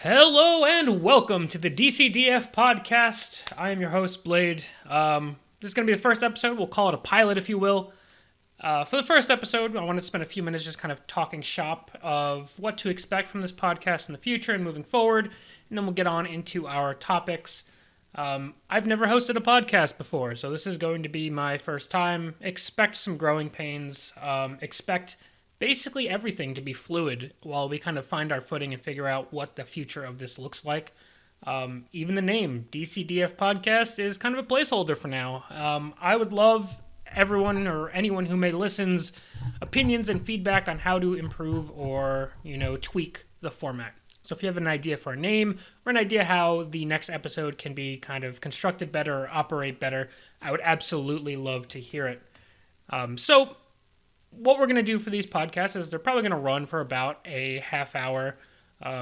Hello and welcome to the DCDF podcast. I am your host, Blayde. This is going to be the first episode. We'll call it a pilot, if you will. For the first episode, I want to spend a few minutes just kind of talking shop of what to expect from this podcast in the future and moving forward, and then we'll get on into our topics. I've never hosted a podcast before, so this is going to be my first time. Expect some growing pains. Expect basically everything to be fluid while we kind of find our footing and figure out what the future of this looks like. Even the name, DCDF Podcast, is kind of a placeholder for now. I would love everyone or anyone who may listen's opinions and feedback on how to improve or, tweak the format. So if you have an idea for a name or an idea how the next episode can be kind of constructed better or operate better, I would absolutely love to hear it. So what we're going to do for these podcasts is they're probably going to run for about a half hour,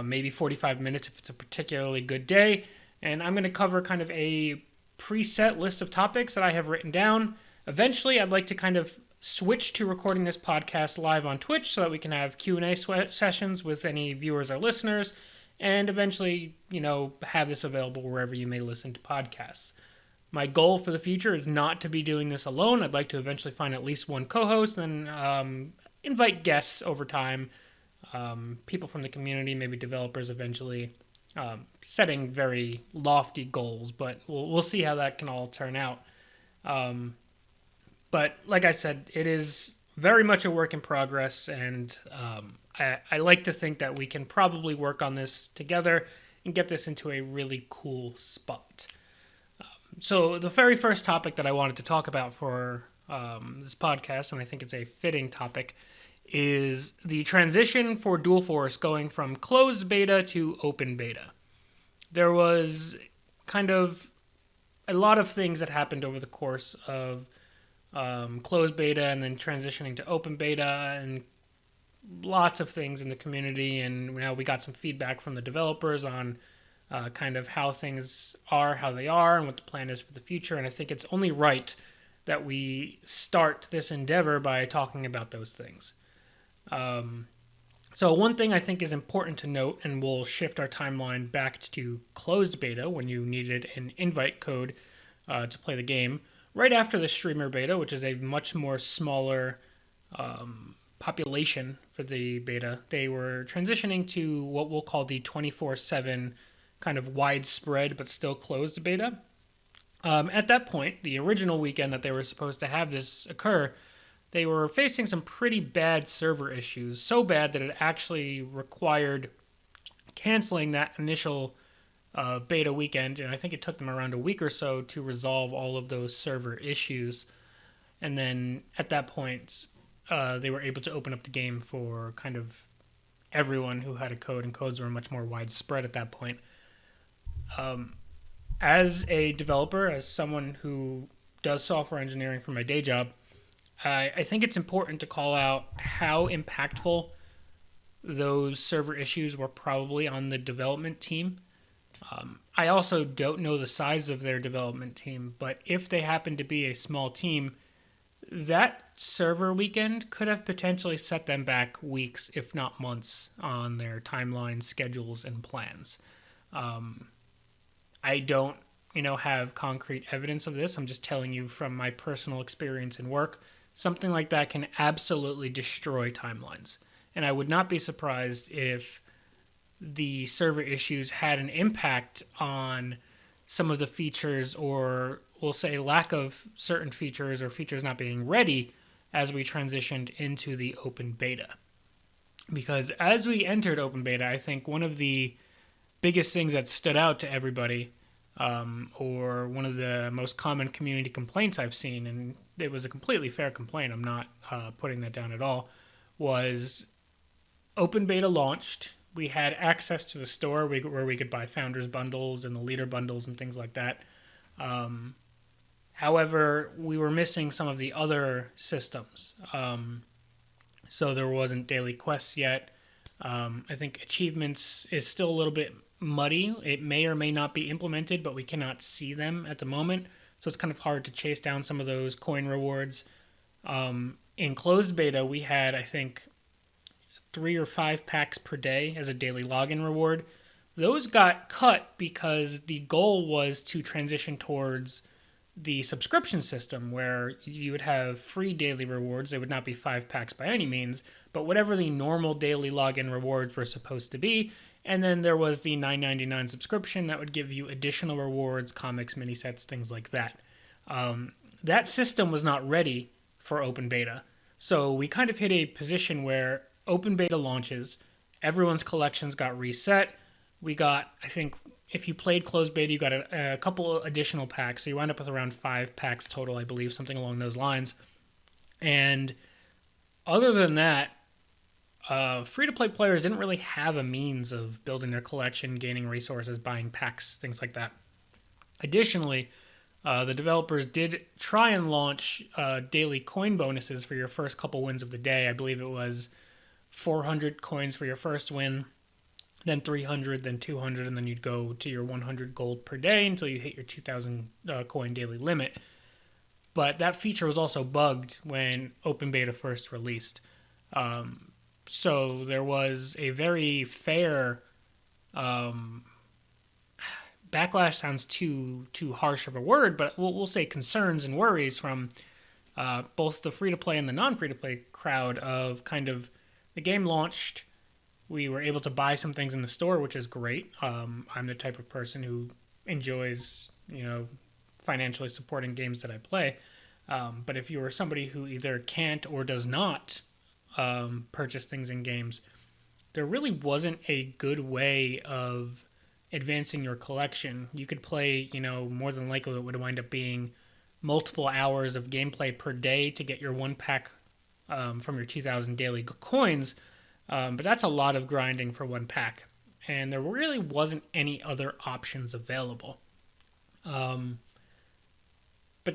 maybe 45 minutes if it's a particularly good day. And I'm going to cover kind of a preset list of topics that I have written down. Eventually, I'd like to kind of switch to recording this podcast live on Twitch so that we can have Q&A sessions with any viewers or listeners, and eventually, have this available wherever you may listen to podcasts. My goal for the future is not to be doing this alone. I'd like to eventually find at least one co-host and invite guests over time, people from the community, maybe developers eventually, setting very lofty goals, but we'll see how that can all turn out. But like I said, it is very much a work in progress, and I like to think that we can probably work on this together and get this into a really cool spot. So the very first topic that I wanted to talk about for this podcast, and I think it's a fitting topic, is the transition for Dual Force going from closed beta to open beta. There was kind of a lot of things that happened over the course of closed beta and then transitioning to open beta, and lots of things in the community, and we got some feedback from the developers on kind of how things are, how they are, and what the plan is for the future. And I think it's only right that we start this endeavor by talking about those things. So one thing I think is important to note, and we'll shift our timeline back to closed beta when you needed an invite code to play the game. Right after the streamer beta, which is a much more smaller population for the beta, they were transitioning to what we'll call the 24/7 kind of widespread but still closed beta. At that point, the original weekend that they were supposed to have this occur, they were facing some pretty bad server issues, so bad that it actually required canceling that initial beta weekend, and I think it took them around a week or so to resolve all of those server issues. And then at that point, they were able to open up the game for kind of everyone who had a code, and codes were much more widespread at that point. As a developer, as someone who does software engineering for my day job, I think it's important to call out how impactful those server issues were probably on the development team. I also don't know the size of their development team, but if they happen to be a small team, that server weekend could have potentially set them back weeks, if not months, on their timelines, schedules, and plans. I don't, have concrete evidence of this. I'm just telling you from my personal experience and work. Something like that can absolutely destroy timelines. And I would not be surprised if the server issues had an impact on some of the features, or we'll say lack of certain features or features not being ready as we transitioned into the open beta. Because as we entered open beta, I think one of the biggest things that stood out to everybody, or one of the most common community complaints I've seen, and it was a completely fair complaint, I'm not putting that down at all, was open beta launched. We had access to the store where we could buy founders bundles and the leader bundles and things like that. However, we were missing some of the other systems. So there wasn't daily quests yet. I think achievements is still a little bit muddy. It may or may not be implemented, but we cannot see them at the moment. So it's kind of hard to chase down some of those coin rewards. In closed beta, we had, I think, 3 or 5 packs per day as a daily login reward, those got cut because the goal was to transition towards the subscription system where you would have free daily rewards. They would not be 5 packs by any means, but whatever the normal daily login rewards were supposed to be. And then there was the $9.99 subscription that would give you additional rewards, comics, mini sets, things like that. That system was not ready for open beta. So we kind of hit a position where open beta launches, everyone's collections got reset. We got, I think, if you played closed beta, you got a couple additional packs. So you wind up with around 5 packs total, I believe, something along those lines. And other than that, free-to-play players didn't really have a means of building their collection, gaining resources, buying packs, things like that. Additionally, the developers did try and launch daily coin bonuses for your first couple wins of the day. I believe it was 400 coins for your first win, then 300, then 200, and then you'd go to your 100 gold per day until you hit your 2,000 coin daily limit. But that feature was also bugged when open beta first released. So there was a very fair backlash. Sounds too harsh of a word, but we'll say concerns and worries from both the free-to-play and the non-free-to-play crowd of kind of the game launched. We were able to buy some things in the store, which is great. I'm the type of person who enjoys, financially supporting games that I play. But if you are somebody who either can't or does not purchase things in games, there really wasn't a good way of advancing your collection. You could play, more than likely it would wind up being multiple hours of gameplay per day to get your 1 pack from your 2,000 daily coins. But that's a lot of grinding for 1 pack. And there really wasn't any other options available. But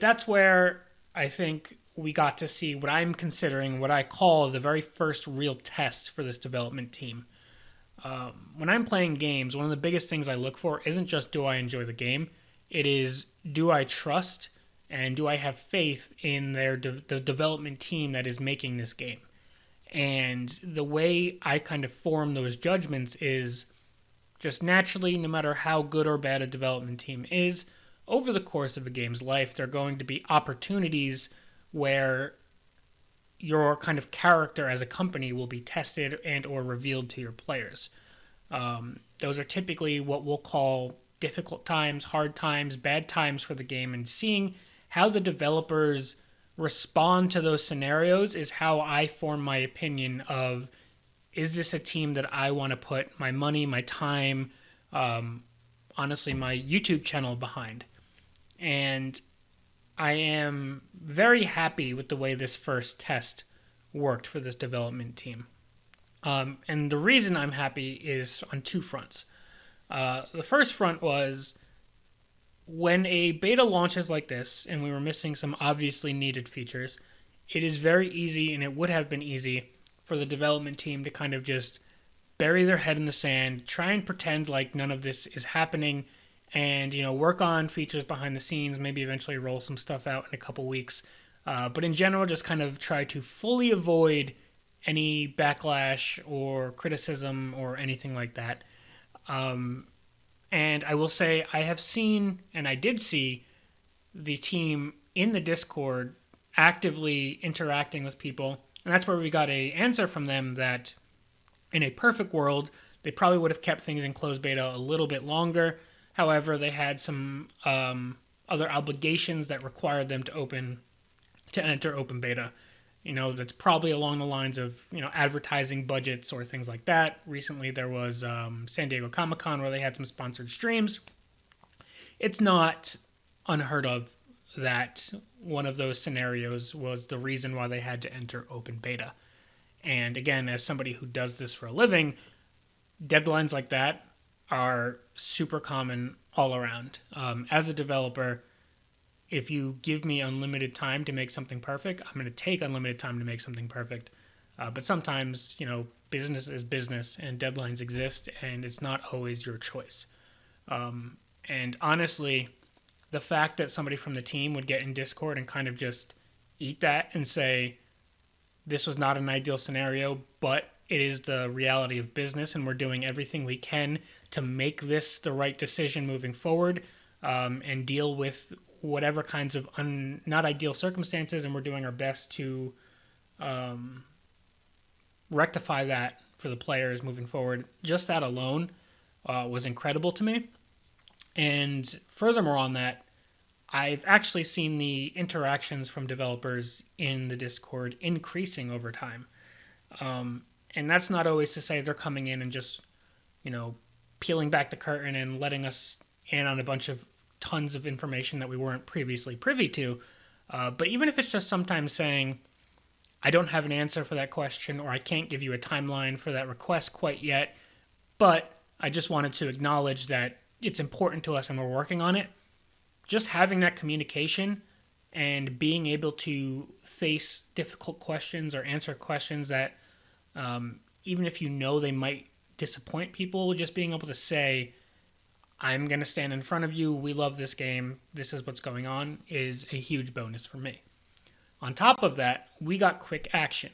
that's where I think we got to see what I'm considering, what I call the very first real test for this development team. When I'm playing games, one of the biggest things I look for isn't just do I enjoy the game. It is, do I trust and do I have faith in the development team that is making this game? And the way I kind of form those judgments is just naturally, no matter how good or bad a development team is, over the course of a game's life, there are going to be opportunities where your kind of character as a company will be tested and or revealed to your players. Those are typically what we'll call difficult times, hard times, bad times for the game, and seeing how the developers respond to those scenarios is how I form my opinion of, is this a team that I want to put my money, my time, honestly, my YouTube channel behind? And I am very happy with the way this first test worked for this development team. And the reason I'm happy is on 2 fronts. The first front was when a beta launches like this, and we were missing some obviously needed features, it is very easy, and it would have been easy, for the development team to kind of just bury their head in the sand, try and pretend like none of this is happening, and, work on features behind the scenes, maybe eventually roll some stuff out in a couple weeks. But in general, just kind of try to fully avoid any backlash or criticism or anything like that. And I will say I have seen, and I did see, the team in the Discord actively interacting with people. And that's where we got an answer from them that in a perfect world, they probably would have kept things in closed beta a little bit longer. However, they had some other obligations that required them to enter open beta. That's probably along the lines of, advertising budgets or things like that. Recently, there was San Diego Comic-Con where they had some sponsored streams. It's not unheard of that one of those scenarios was the reason why they had to enter open beta. And again, as somebody who does this for a living, deadlines like that are super common all around. As a developer, if you give me unlimited time to make something perfect, I'm going to take unlimited time to make something perfect. But sometimes, business is business and deadlines exist, and it's not always your choice. And honestly, the fact that somebody from the team would get in Discord and kind of just eat that and say, this was not an ideal scenario, but it is the reality of business, and we're doing everything we can to make this the right decision moving forward, and deal with whatever kinds of not ideal circumstances, and we're doing our best to rectify that for the players moving forward. Just that alone was incredible to me. And furthermore on that, I've actually seen the interactions from developers in the Discord increasing over time. And that's not always to say they're coming in and just, peeling back the curtain and letting us in on a bunch of tons of information that we weren't previously privy to. But even if it's just sometimes saying, I don't have an answer for that question, or I can't give you a timeline for that request quite yet, but I just wanted to acknowledge that it's important to us and we're working on it. Just having that communication and being able to face difficult questions or answer questions that even if they might disappoint people, just being able to say, I'm going to stand in front of you, we love this game, this is what's going on, is a huge bonus for me. On top of that, we got quick action.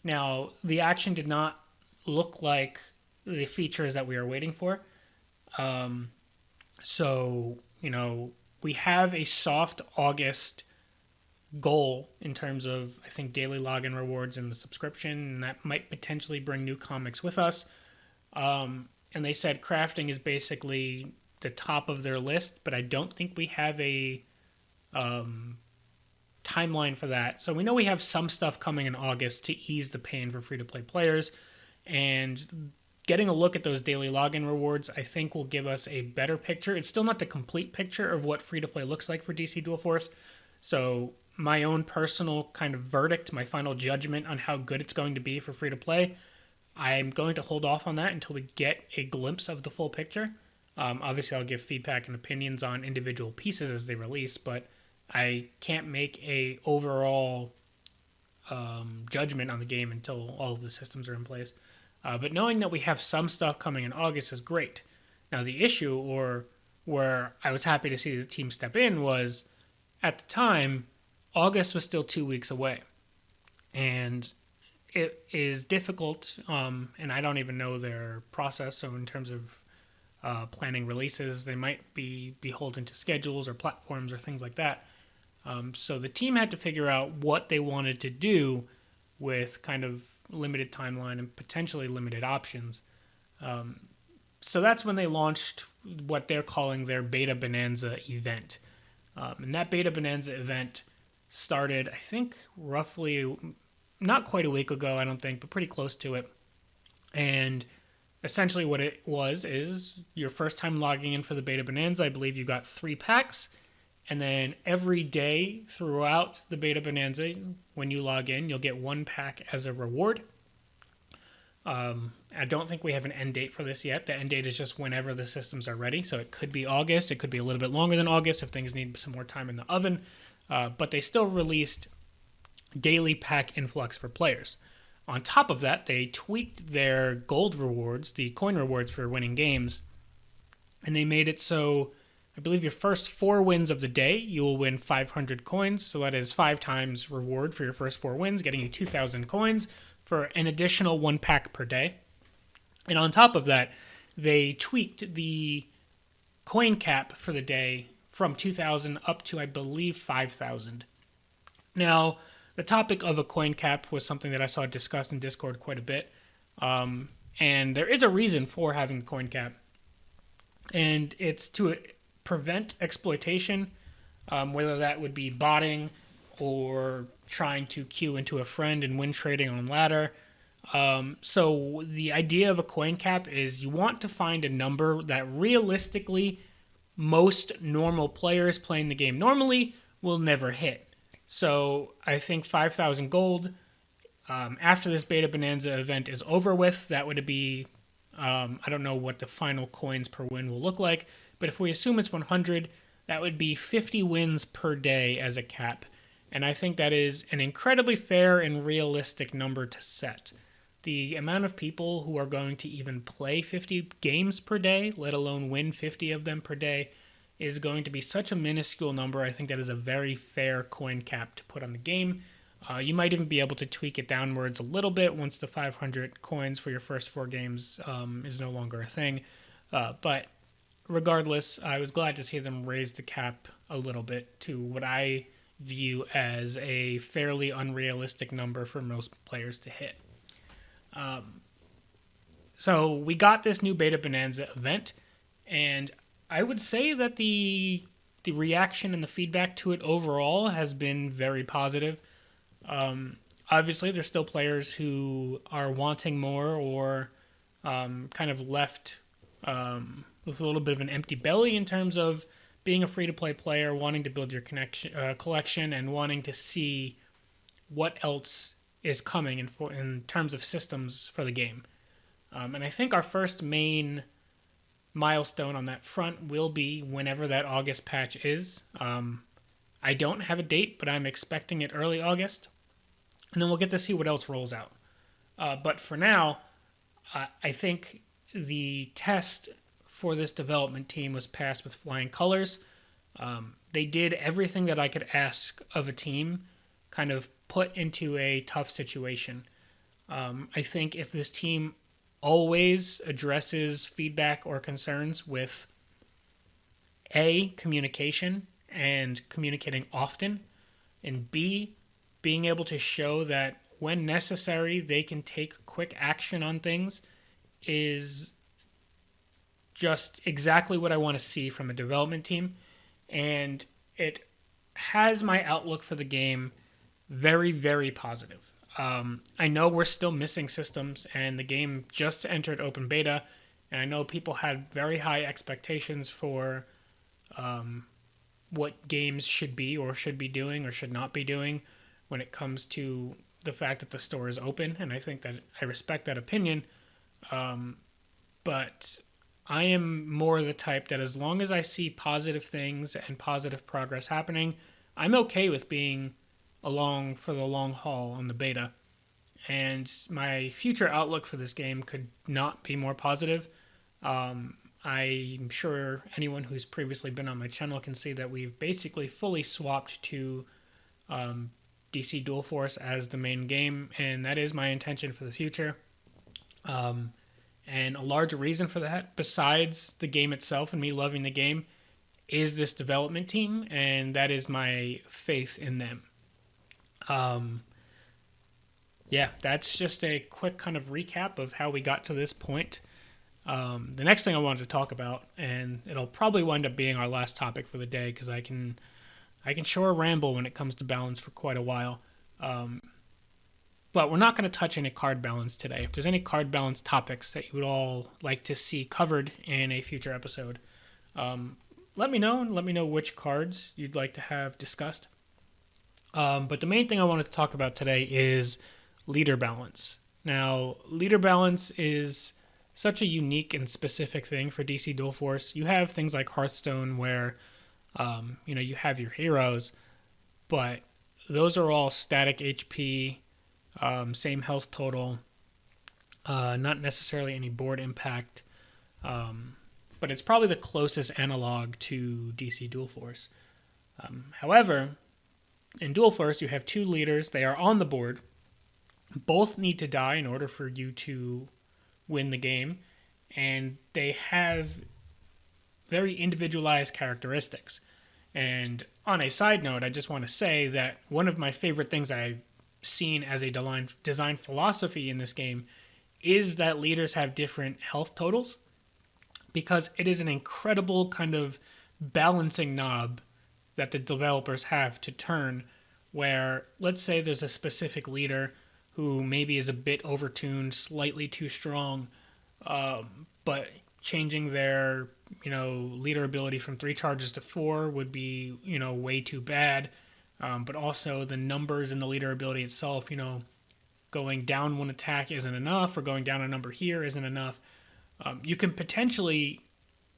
Now, the action did not look like the features that we were waiting for. So, we have a soft August goal in terms of, I think, daily login rewards and the subscription, and that might potentially bring new comics with us. And they said crafting is basically the top of their list, but I don't think we have a timeline for that. So we know we have some stuff coming in August to ease the pain for free-to-play players, and getting a look at those daily login rewards, I think, will give us a better picture. It's still not the complete picture of what free-to-play looks like for DC Dual Force, so my own personal kind of verdict, my final judgment on how good it's going to be for free-to-play, I'm going to hold off on that until we get a glimpse of the full picture. Obviously, I'll give feedback and opinions on individual pieces as they release, but I can't make a overall judgment on the game until all of the systems are in place. But knowing that we have some stuff coming in August is great. Now, the issue, or where I was happy to see the team step in, was at the time, August was still 2 weeks away. And it is difficult, and I don't even know their process. So in terms of planning releases, they might be beholden to schedules or platforms or things like that. So the team had to figure out what they wanted to do with kind of limited timeline and potentially limited options. So that's when they launched what they're calling their Beta Bonanza event. And that Beta Bonanza event started, I think, roughly not quite a week ago, I don't think, but pretty close to it. And essentially what it was is your first time logging in for the Beta Bonanza, I believe you got 3 packs. And then every day throughout the Beta Bonanza, when you log in, you'll get 1 pack as a reward. I don't think we have an end date for this yet. The end date is just whenever the systems are ready. So it could be August. It could be a little bit longer than August if things need some more time in the oven. But they still released daily pack influx for players. On top of that, they tweaked their gold rewards, the coin rewards for winning games, and they made it so I believe your first 4 wins of the day, you will win 500 coins. So that is 5 times reward for your first 4 wins, getting you 2,000 coins for an additional 1 pack per day. And on top of that, they tweaked the coin cap for the day from 2,000 up to, I believe, 5,000. Now, the topic of a coin cap was something that I saw discussed in Discord quite a bit. And there is a reason for having a coin cap. And it's to prevent exploitation, whether that would be botting or trying to queue into a friend and win trading on ladder. So the idea of a coin cap is you want to find a number that realistically most normal players playing the game normally will never hit. So I think 5,000 gold, after this Beta Bonanza event is over with, that would be, I don't know what the final coins per win will look like, but if we assume it's 100, that would be 50 wins per day as a cap. And I think that is an incredibly fair and realistic number to set. The amount of people who are going to even play 50 games per day, let alone win 50 of them per day, is going to be such a minuscule number. I think that is a very fair coin cap to put on the game. You might even be able to tweak it downwards a little bit once the 500 coins for your first 4 games is no longer a thing. But regardless, I was glad to see them raise the cap a little bit to what I view as a fairly unrealistic number for most players to hit. So we got this new Beta Bonanza event, and I would say that the reaction and the feedback to it overall has been very positive. Obviously, there's still players who are wanting more or kind of left with a little bit of an empty belly in terms of being a free-to-play player, wanting to build your collection, and wanting to see what else is coming in terms of systems for the game. And I think our first main milestone on that front will be whenever that August patch is. I don't have a date, but I'm expecting it early August. And then we'll get to see what else rolls out. But for now, I think the test for this development team was passed with flying colors. They did everything that I could ask of a team, kind of put into a tough situation. I think if this team always addresses feedback or concerns with A, communication and communicating often, and B, being able to show that when necessary they can take quick action on things, is just exactly what I want to see from a development team. And it has my outlook for the game very, very positive. I know we're still missing systems, and the game just entered open beta, and I know people had very high expectations for what games should be or should be doing or should not be doing when it comes to the fact that the store is open, and I think that I respect that opinion. But I am more the type that as long as I see positive things and positive progress happening, I'm okay with being along for the long haul on the beta. And my future outlook for this game could not be more positive. I'm sure anyone who's previously been on my channel can see that we've basically fully swapped to DC Dual Force as the main game, and that is my intention for the future. And a large reason for that, besides the game itself and me loving the game, is this development team, and that is my faith in them. Yeah, that's just a quick kind of recap of how we got to this point. The next thing I wanted to talk about, and it'll probably wind up being our last topic for the day, because I can sure ramble when it comes to balance for quite a while. But we're not going to touch any card balance today. If there's any card balance topics that you would all like to see covered in a future episode, let me know, and let me know which cards you'd like to have discussed. But the main thing I wanted to talk about today is leader balance. Now, leader balance is such a unique and specific thing for DC Dual Force. You have things like Hearthstone where, you have your heroes, but those are all static HP, same health total, not necessarily any board impact, but it's probably the closest analog to DC Dual Force. However, in Dual Force, you have 2 leaders. They are on the board. Both need to die in order for you to win the game, and they have very individualized characteristics. And on a side note, I just want to say that one of my favorite things I've seen as a design philosophy in this game is that leaders have different health totals, because it is an incredible kind of balancing knob that the developers have to turn, where let's say there's a specific leader who maybe is a bit overtuned, slightly too strong, but changing their leader ability from 3 charges to 4 would be way too bad. But also the numbers in the leader ability itself, going down 1 attack isn't enough, or going down a number here isn't enough. You can potentially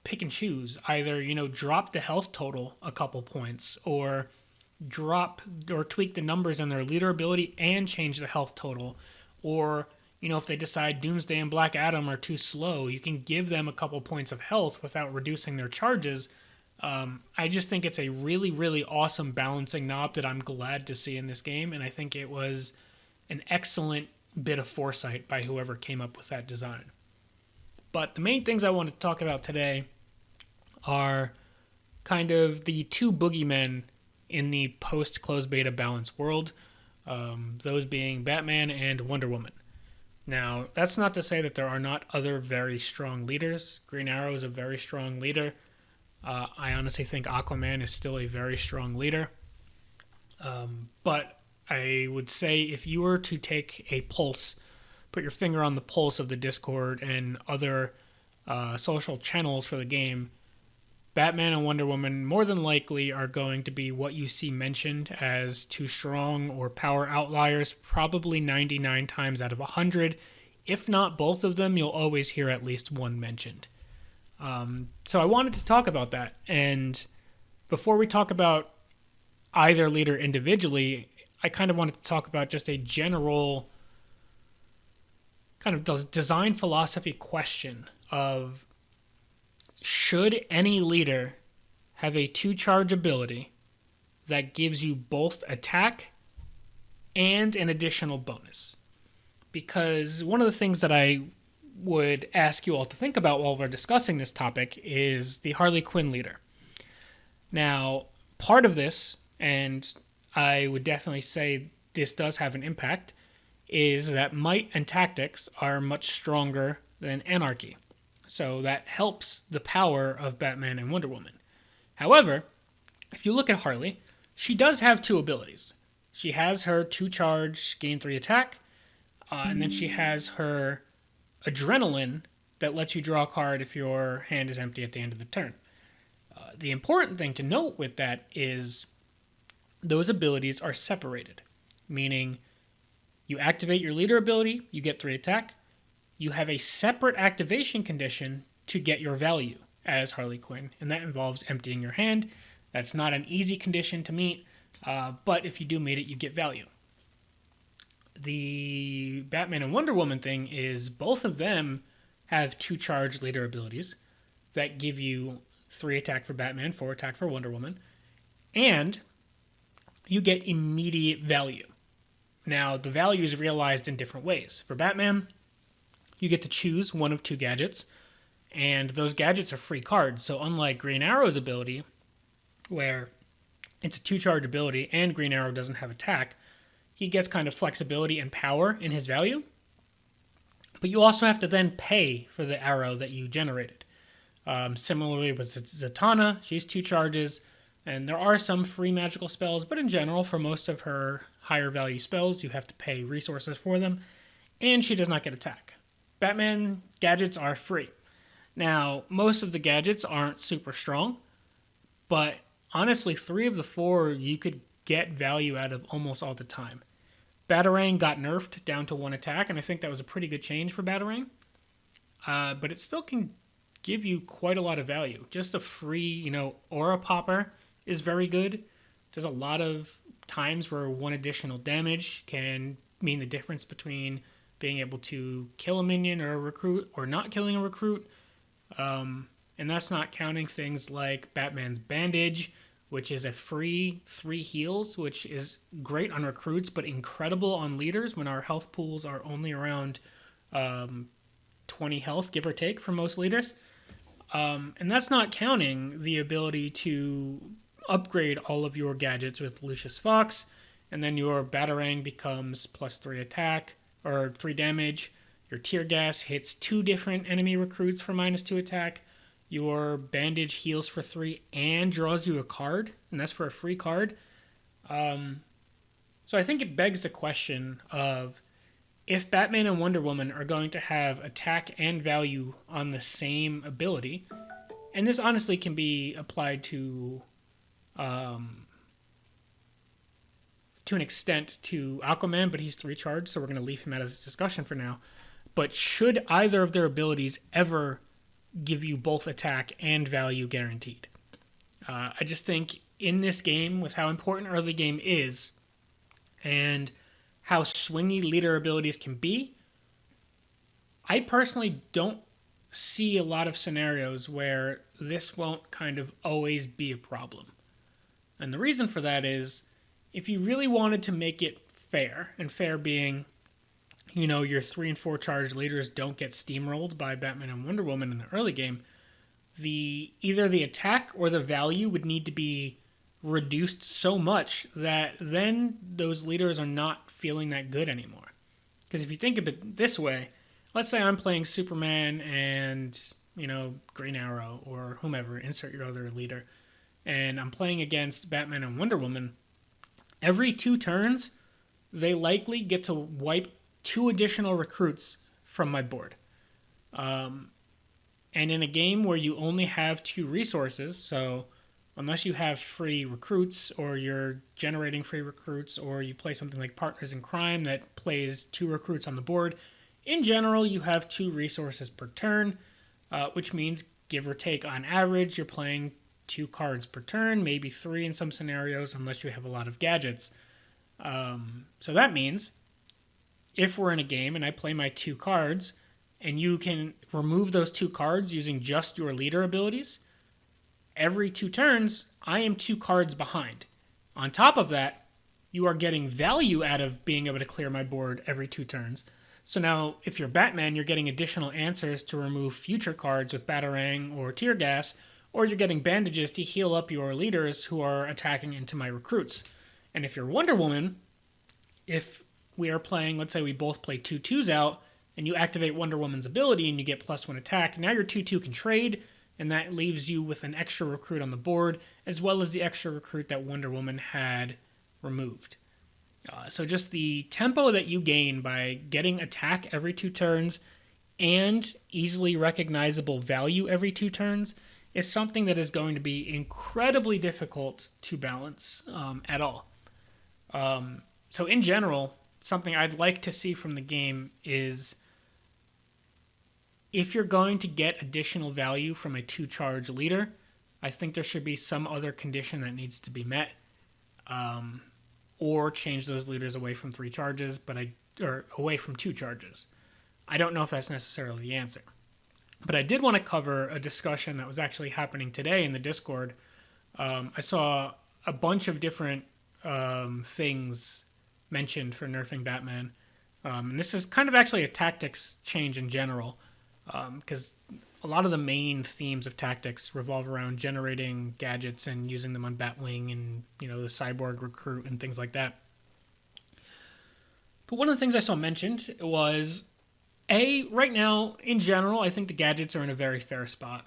pick and choose, either drop the health total a couple points, or drop or tweak the numbers in their leader ability and change the health total. Or if they decide Doomsday and Black Adam are too slow, you can give them a couple points of health without reducing their charges, I just think it's a really, really awesome balancing knob that I'm glad to see in this game, and I think it was an excellent bit of foresight by whoever came up with that design. But the main things I want to talk about today are kind of the two boogeymen in the post-closed beta balance world, those being Batman and Wonder Woman. Now, that's not to say that there are not other very strong leaders. Green Arrow is a very strong leader. I honestly think Aquaman is still a very strong leader. But I would say if you were to take a pulse, put your finger on the pulse of the Discord and other social channels for the game, Batman and Wonder Woman more than likely are going to be what you see mentioned as too strong or power outliers, probably 99 times out of 100. If not both of them, you'll always hear at least one mentioned. So I wanted to talk about that. And before we talk about either leader individually, I kind of wanted to talk about just a general kind of design philosophy question of, should any leader have a 2-charge ability that gives you both attack and an additional bonus? Because one of the things that I would ask you all to think about while we're discussing this topic is the Harley Quinn leader. Now, part of this, and I would definitely say this does have an impact, is that might and tactics are much stronger than anarchy. So that helps the power of Batman and Wonder Woman. However, if you look at Harley, she does have 2 abilities. She has her 2-charge, gain 3 attack, and then she has her adrenaline that lets you draw a card if your hand is empty at the end of the turn. The important thing to note with that is those abilities are separated, meaning you activate your leader ability, you get 3 attack. You have a separate activation condition to get your value as Harley Quinn, and that involves emptying your hand. That's not an easy condition to meet, but if you do meet it, you get value. The Batman and Wonder Woman thing is both of them have 2-charge leader abilities that give you 3 attack for Batman, 4 attack for Wonder Woman, and you get immediate value. Now, the value is realized in different ways. For Batman, you get to choose one of 2 gadgets, and those gadgets are free cards. So unlike Green Arrow's ability, where it's a 2-charge ability and Green Arrow doesn't have attack, he gets kind of flexibility and power in his value. But you also have to then pay for the arrow that you generated. Similarly with Zatanna, she's 2 charges, and there are some free magical spells, but in general, for most of her higher value spells, you have to pay resources for them, and she does not get attack. Batman gadgets are free. Now, most of the gadgets aren't super strong, but honestly, 3 of the 4 you could get value out of almost all the time. Batarang got nerfed down to 1 attack, and I think that was a pretty good change for Batarang. But it still can give you quite a lot of value. Just a free, aura popper is very good. There's a lot of times where 1 additional damage can mean the difference between being able to kill a minion or a recruit or not killing a recruit. And that's not counting things like Batman's bandage, which is a free 3 heals, which is great on recruits, but incredible on leaders when our health pools are only around 20 health, give or take, for most leaders. And that's not counting the ability to upgrade all of your gadgets with Lucius Fox, and then your Batarang becomes plus 3 attack, or 3 damage. Your tear gas hits 2 different enemy recruits for minus 2 attack. Your bandage heals for 3 and draws you a card, and that's for a free card. So I think it begs the question of, if Batman and Wonder Woman are going to have attack and value on the same ability, and this honestly can be applied to an extent to Aquaman, but he's 3 charged, so we're going to leave him out of this discussion for now. But should either of their abilities ever give you both attack and value guaranteed? I just think in this game, with how important early game is, and how swingy leader abilities can be, I personally don't see a lot of scenarios where this won't kind of always be a problem. And the reason for that is if you really wanted to make it fair, and fair being, your 3 and 4 charge leaders don't get steamrolled by Batman and Wonder Woman in the early game, either the attack or the value would need to be reduced so much that then those leaders are not feeling that good anymore. Because if you think of it this way, let's say I'm playing Superman and, Green Arrow or whomever, insert your other leader, and I'm playing against Batman and Wonder Woman. Every 2 turns, they likely get to wipe 2 additional recruits from my board. And in a game where you only have 2 resources, so unless you have free recruits or you're generating free recruits or you play something like Partners in Crime that plays 2 recruits on the board, in general you have 2 resources per turn, which means give or take on average you're playing 2 cards per turn, maybe 3 in some scenarios unless you have a lot of gadgets. So that means if we're in a game and I play my 2 cards and you can remove those 2 cards using just your leader abilities, every 2 turns, I am 2 cards behind. On top of that, you are getting value out of being able to clear my board every 2 turns. So now, if you're Batman, you're getting additional answers to remove future cards with Batarang or Tear Gas, or you're getting bandages to heal up your leaders who are attacking into my recruits. And if you're Wonder Woman, if we are playing, let's say we both play 2 2s out, and you activate Wonder Woman's ability and you get +1 attack, now your 2/2 can trade, and that leaves you with an extra recruit on the board, as well as the extra recruit that Wonder Woman had removed. So just the tempo that you gain by getting attack every 2 turns and easily recognizable value every 2 turns is something that is going to be incredibly difficult to balance at all. So in general, something I'd like to see from the game is if you're going to get additional value from a 2-charge leader, I think there should be some other condition that needs to be met, or change those leaders away from 3 charges, or away from 2 charges. I don't know if that's necessarily the answer. But I did want to cover a discussion that was actually happening today in the Discord. I saw a bunch of different things mentioned for nerfing Batman. And this is kind of actually a tactics change in general, because a lot of the main themes of tactics revolve around generating gadgets and using them on Batwing and, the cyborg recruit and things like that. But one of the things I saw mentioned was, right now, in general, I think the gadgets are in a very fair spot.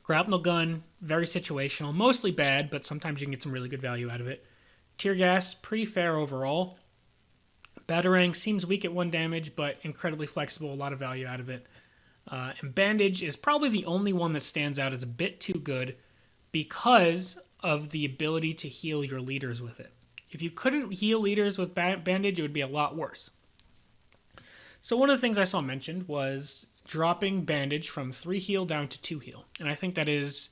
Grapnel gun, very situational, mostly bad, but sometimes you can get some really good value out of it. Tear gas, pretty fair overall. Batarang seems weak at 1 damage, but incredibly flexible, a lot of value out of it. And bandage is probably the only one that stands out as a bit too good because of the ability to heal your leaders with it. If you couldn't heal leaders with bandage, it would be a lot worse. So one of the things I saw mentioned was dropping bandage from 3 heal down to 2 heal. And I think that is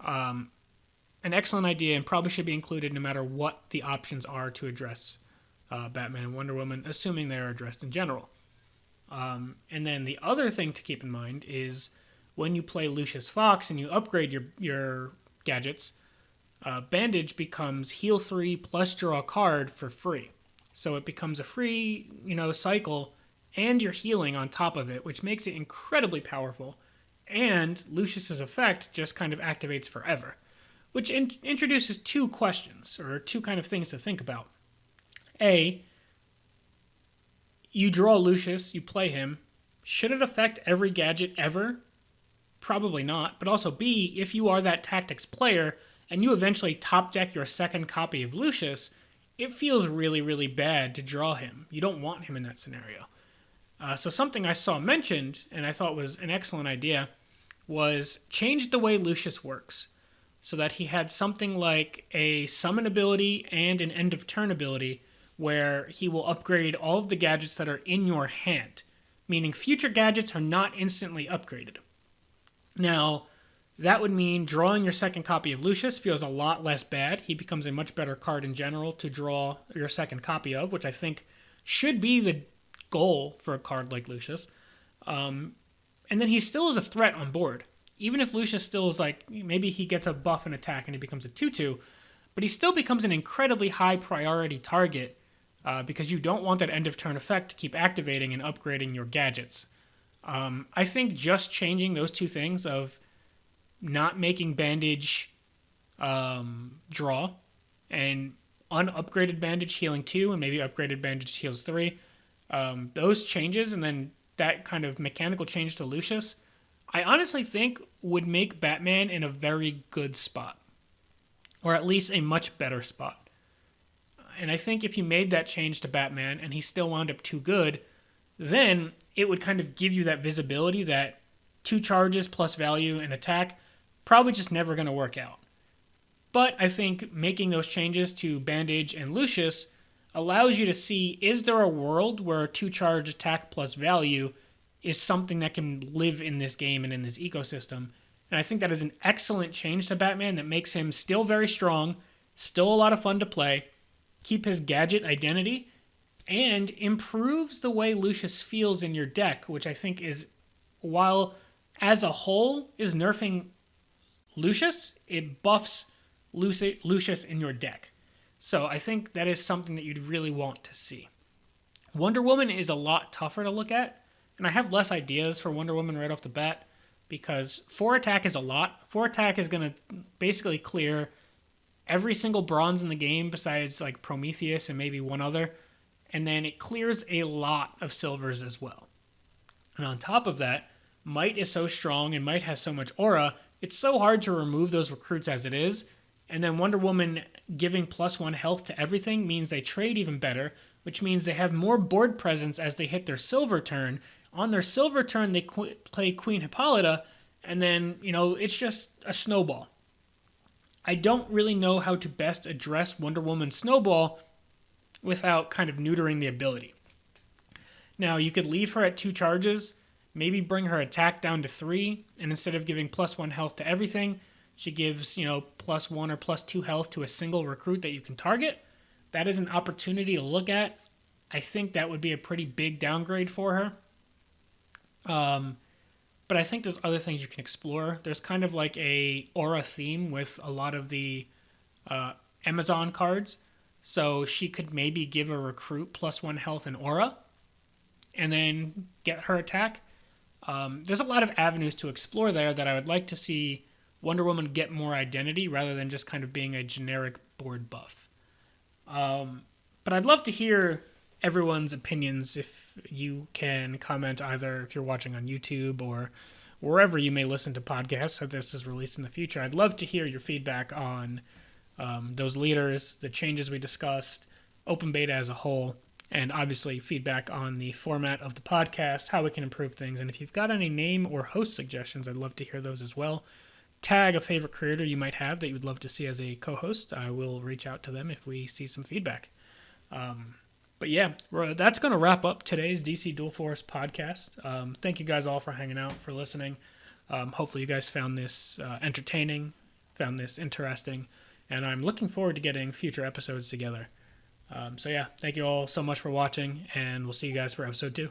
an excellent idea and probably should be included no matter what the options are to address Batman and Wonder Woman, assuming they're addressed in general. And then the other thing to keep in mind is when you play Lucius Fox and you upgrade your gadgets, bandage becomes heal 3 plus draw a card for free. So it becomes a free, cycle, and you're healing on top of it, which makes it incredibly powerful. And Lucius's effect just kind of activates forever, which introduces 2 questions, or 2 kind of things to think about. A, you draw Lucius, you play him. Should it affect every gadget ever? Probably not. But also B, if you are that tactics player and you eventually top deck your second copy of Lucius, it feels really, really bad to draw him. You don't want him in that scenario. So something I saw mentioned, and I thought was an excellent idea, was change the way Lucius works so that he had something like a summon ability and an end of turn ability where he will upgrade all of the gadgets that are in your hand, meaning future gadgets are not instantly upgraded. Now, that would mean drawing your second copy of Lucius feels a lot less bad. He becomes a much better card in general to draw your second copy of, which I think should be the goal for a card like Lucius. And then he still is a threat on board. Even if Lucius still is like, maybe he gets a buff and attack and he becomes a 2/2, but he still becomes an incredibly high priority target because you don't want that end of turn effect to keep activating and upgrading your gadgets. I think just changing those two things of not making bandage draw and unupgraded bandage healing 2 and maybe upgraded bandage heals 3, those changes and then that kind of mechanical change to Lucius, I honestly think would make Batman in a very good spot. Or at least a much better spot. And I think if you made that change to Batman and he still wound up too good, then it would kind of give you that visibility that 2 charges plus value and attack probably just never going to work out. But I think making those changes to Bandage and Lucius allows you to see, is there a world where 2 charge attack plus value is something that can live in this game and in this ecosystem? And I think that is an excellent change to Batman that makes him still very strong, still a lot of fun to play, keep his gadget identity, and improves the way Lucius feels in your deck, which I think is, while as a whole is nerfing Lucius, it buffs Lucius in your deck. So I think that is something that you'd really want to see. Wonder Woman is a lot tougher to look at, and I have less ideas for Wonder Woman right off the bat, because 4 attack is a lot. 4 attack is going to basically clear every single bronze in the game besides like Prometheus and maybe one other. And then it clears a lot of silvers as well. And on top of that, Might is so strong and Might has so much aura, it's so hard to remove those recruits as it is. And then Wonder Woman giving +1 health to everything means they trade even better, which means they have more board presence as they hit their silver turn. On their silver turn, they play Queen Hippolyta, and then, it's just a snowball. I don't really know how to best address Wonder Woman's snowball without kind of neutering the ability. Now, you could leave her at 2 charges, maybe bring her attack down to 3, and instead of giving +1 health to everything, she gives, +1 or +2 health to a single recruit that you can target. That is an opportunity to look at. I think that would be a pretty big downgrade for her. But I think there's other things you can explore. There's kind of like a aura theme with a lot of the Amazon cards. So she could maybe give a recruit +1 health and aura and then get her attack. There's a lot of avenues to explore there that I would like to see Wonder Woman get more identity rather than just kind of being a generic board buff. But I'd love to hear everyone's opinions. If you can comment either if you're watching on YouTube or wherever you may listen to podcasts that this is released in the future. I'd love to hear your feedback on those leaders, the changes we discussed, open beta as a whole, and obviously feedback on the format of the podcast, how we can improve things. And if you've got any name or host suggestions, I'd love to hear those as well. Tag a favorite creator you might have that you would love to see as a co-host. I will reach out to them if we see some feedback. But yeah, that's going to wrap up today's DC Dual Force podcast. Thank you guys all for hanging out, for listening. Hopefully you guys found this entertaining, found this interesting, and I'm looking forward to getting future episodes together. So yeah, thank you all so much for watching, and we'll see you guys for episode 2.